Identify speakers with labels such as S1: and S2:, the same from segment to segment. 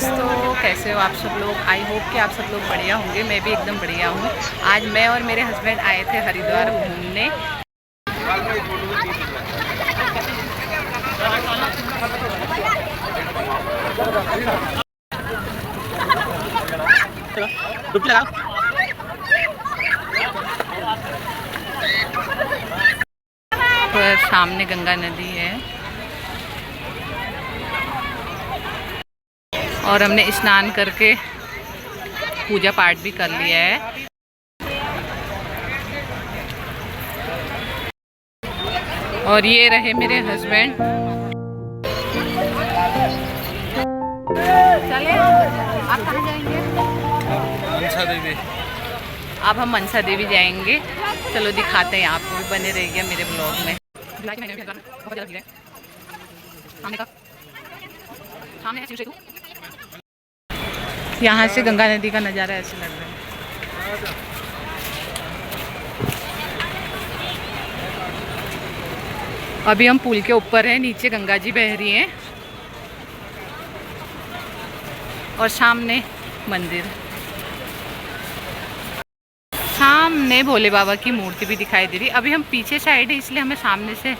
S1: दोस्तों, कैसे हो आप सब लोग। आई होप कि आप सब लोग बढ़िया होंगे। मैं भी एकदम बढ़िया हूँ। आज मैं और मेरे हस्बैंड आए थे हरिद्वार घूमने। पर सामने गंगा नदी है और हमने स्नान करके पूजा पाठ भी कर लिया है। और ये रहे मेरे हस्बैंड। चले, आप कहाँ जाएंगे?
S2: मनसा देवी।
S1: अब हम मनसा देवी जाएंगे। चलो दिखाते हैं आपको, भी बने रहिए मेरे ब्लॉग में। बहुत ज़्यादा भीड़ है। सामने है यहाँ से गंगा नदी का नज़ारा ऐसे लग रहा है। अभी हम पुल के ऊपर हैं, नीचे गंगा जी बह रही हैं और सामने मंदिर, सामने भोले बाबा की मूर्ति भी दिखाई दे रही। अभी हम पीछे साइड है इसलिए हमें सामने से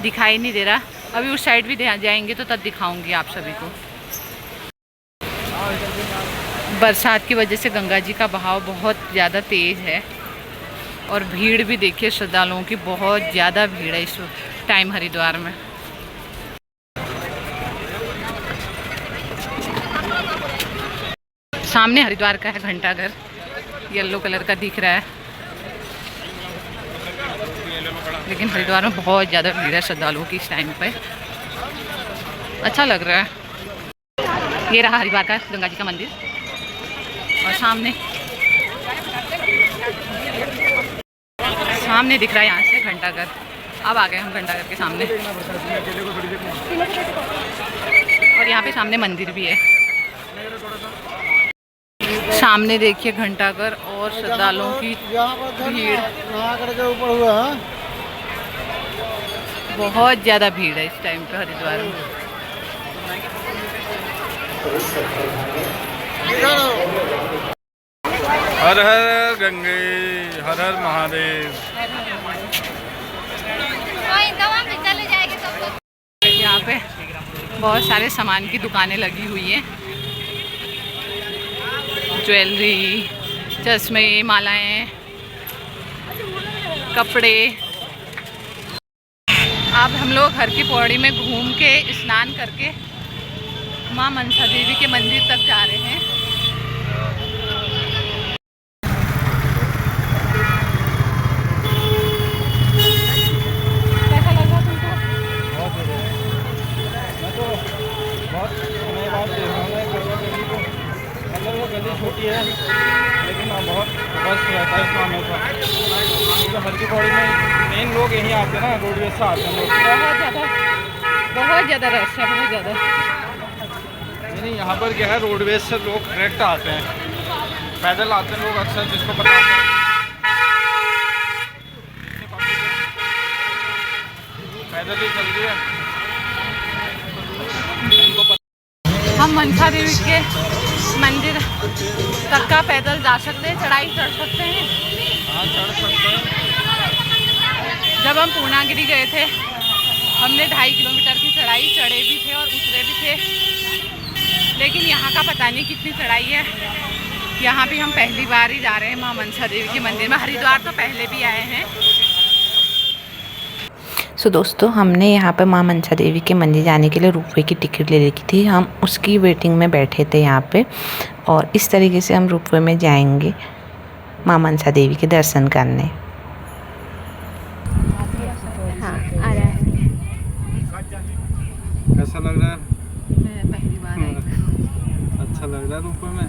S1: दिखाई नहीं दे रहा। अभी उस साइड भी जाएंगे तो तब दिखाऊंगी आप सभी को। बरसात की वजह से गंगा जी का बहाव बहुत ज़्यादा तेज़ है और भीड़ भी देखिए, श्रद्धालुओं की बहुत ज़्यादा भीड़ है इस टाइम हरिद्वार में। सामने हरिद्वार का है घंटाघर, येलो कलर का दिख रहा है। लेकिन हरिद्वार में बहुत ज़्यादा भीड़ है श्रद्धालुओं की इस टाइम पे। अच्छा लग रहा है। ये रहा हरिद्वार का गंगा जी का मंदिर और सामने दिख रहा है यहाँ से घंटाघर। अब आ गए हम घंटाघर के सामने और यहाँ पे सामने मंदिर भी है। सामने देखिए घंटाघर और श्रद्धालुओं की भीड़, बहुत ज़्यादा भीड़ है इस टाइम पे हरिद्वार में।
S2: हर हर गंगे, हर हर महादेव।
S1: यहाँ पे बहुत सारे सामान की दुकानें लगी हुई हैं। ज्वेलरी, चश्मे, मालाएं, कपड़े। अब हम लोग हर की पौड़ी में घूम के स्नान करके माँ मनसा देवी के मंदिर तक जा रहे हैं। कैसा लगा तुमको?
S2: मैं तो बहुत नई बात देख रहा हूँ। मतलब वो गली छोटी है लेकिन बहुत बस रहता है इसमें हमेशा। हर की पौड़ी में मेन लोग यहीं आते हैं ना, रोडवेज से आते हैं लोग।
S1: बहुत ज़्यादा रश है, बहुत ज़्यादा।
S2: नहीं, यहाँ पर क्या है, रोडवेज से लोग डायरेक्ट आते हैं, पैदल आते हैं लोग अक्सर, जिसको पता होता है। पैदल ही चल रही है इनको पता।
S1: हम मनसा देवी के मंदिर तक का पैदल जा सकते हैं, चढ़ाई चढ़ सकते हैं।
S2: हाँ, चढ़ सकते हैं।
S1: जब हम पूर्णागिरी गए थे हमने 2.5 किलोमीटर की चढ़ाई चढ़े भी थे और उतरे भी थे। लेकिन यहाँ का पता नहीं कितनी चढ़ाई है। यहाँ भी हम पहली बार ही जा रहे हैं माँ मनसा देवी के मंदिर में। हरिद्वार तो पहले भी आए हैं।
S3: सो दोस्तों, हमने यहाँ पे माँ मनसा देवी के मंदिर जाने के लिए रोपवे की टिकट ले रखी थी। हम उसकी वेटिंग में बैठे थे यहाँ पे और इस तरीके से हम रोपवे में जाएंगे माँ मनसा देवी के दर्शन करने।
S1: हाँ, आ रहा है।
S2: कैसा लग रहा है?
S1: मैं पहली बार आई।
S2: अच्छा लग रहा है रोपवे में।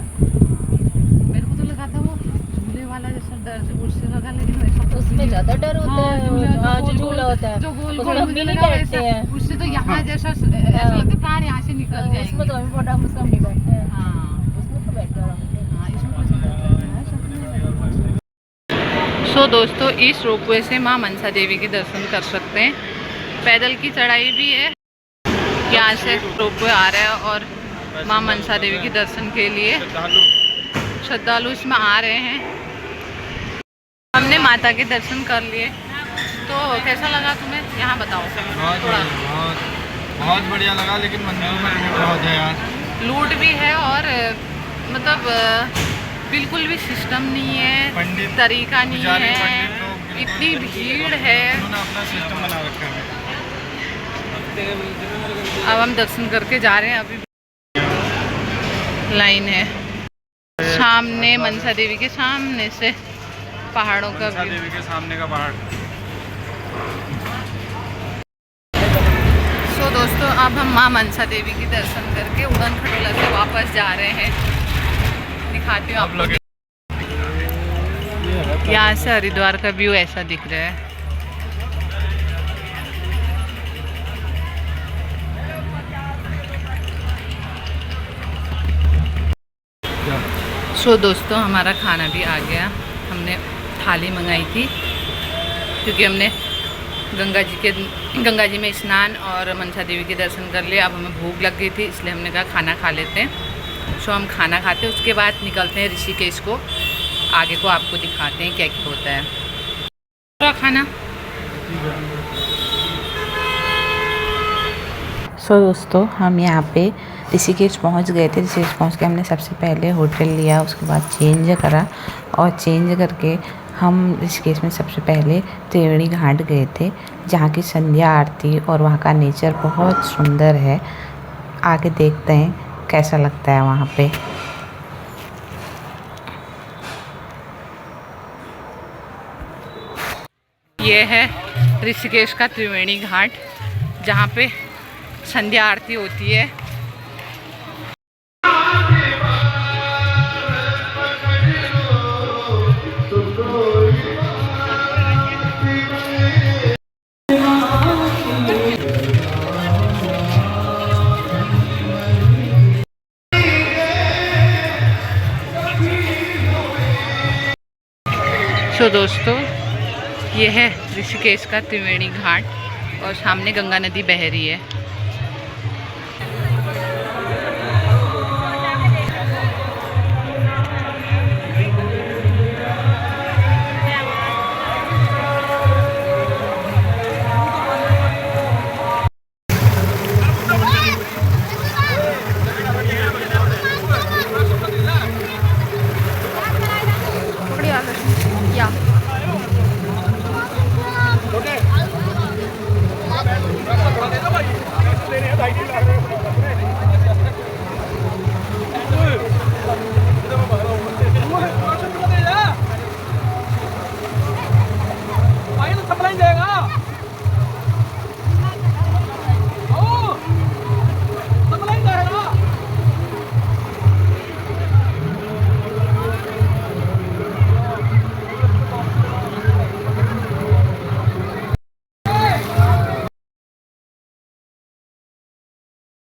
S1: मेरे को तो लगा था वो झूले वाला जैसा डर उससे लगा, लेकिन वैसा तो
S4: उसमें ज्यादा डर होता है।
S1: हाँ,
S4: जो झूला होता है
S1: जो गोल
S4: उसमें
S1: गोल
S4: हम भी नहीं
S1: लगा
S4: बैठते
S1: वैसा,
S4: हैं।
S1: उससे तो यहाँ जैसा ऐसा लगता है प्राण यहाँ से निकल
S4: उसमें
S1: जाएंगे।
S4: तो हम फोटा हम नहीं बैठते हैं।
S1: हाँ,
S4: उसमें तो बैठते हैं।
S1: हाँ, इसमें कुछ नहीं करता है। सो दोस्तों, इस रोपवे से माँ मनसा देवी के दर्शन कर सकते हैं। पैदल की चढ़ाई भी है। यहाँ से रोपवे आ रहा है और माँ मनसा देवी के दर्शन के लिए श्रद्धालु इसमें आ रहे हैं। हमने माता के दर्शन कर लिए, तो कैसा लगा तुम्हें यहाँ बताओ थोड़ा।
S2: बहुत बढ़िया लगा, लेकिन मंदिर में भीड़ बहुत है यार।
S1: लूट भी है और मतलब बिल्कुल भी सिस्टम नहीं है,
S2: पंडित
S1: तरीका नहीं है,
S2: तो
S1: इतनी भीड़ है।
S2: उन्होंने अपना सिस्टम बना रखा है।
S1: अब हम दर्शन करके जा रहे हैं। अभी लाइन है सामने, मनसा देवी के सामने से पहाड़ों का
S2: मनसा
S1: व्यू।
S2: देवी के सामने का पहाड़।
S1: तो दोस्तों अब हम माँ मनसा देवी की दर्शन करके उड़न खटोला से वापस जा रहे हैं। दिखाती हूँ आपको। यहाँ से हरिद्वार का व्यू ऐसा दिख रहा है। सो दोस्तों हमारा खाना भी आ गया। हमने थाली मंगाई थी क्योंकि हमने गंगा जी में स्नान और मनसा देवी के दर्शन कर लिए। अब हमें भूख लग गई थी, इसलिए हमने कहा खाना खा लेते हैं। सो हम खाना खाते हैं, उसके बाद निकलते हैं ऋषिकेश को। आगे को आपको दिखाते हैं क्या क्या होता है। पूरा खाना।
S3: सो दोस्तों हम यहाँ पे ऋषिकेश पहुँच गए थे। ऋषिकेश पहुँच के हमने सबसे पहले होटल लिया, उसके बाद चेंज करा और चेंज करके हम ऋषिकेश में सबसे पहले त्रिवेणी घाट गए थे, जहाँ की संध्या आरती और वहाँ का नेचर बहुत सुंदर है। आगे देखते हैं कैसा लगता है वहाँ पे।
S1: ये है ऋषिकेश का त्रिवेणी घाट, जहाँ पे संध्या आरती होती है। तो दोस्तों ये है ऋषिकेश का त्रिवेणी घाट और सामने गंगा नदी बह रही है।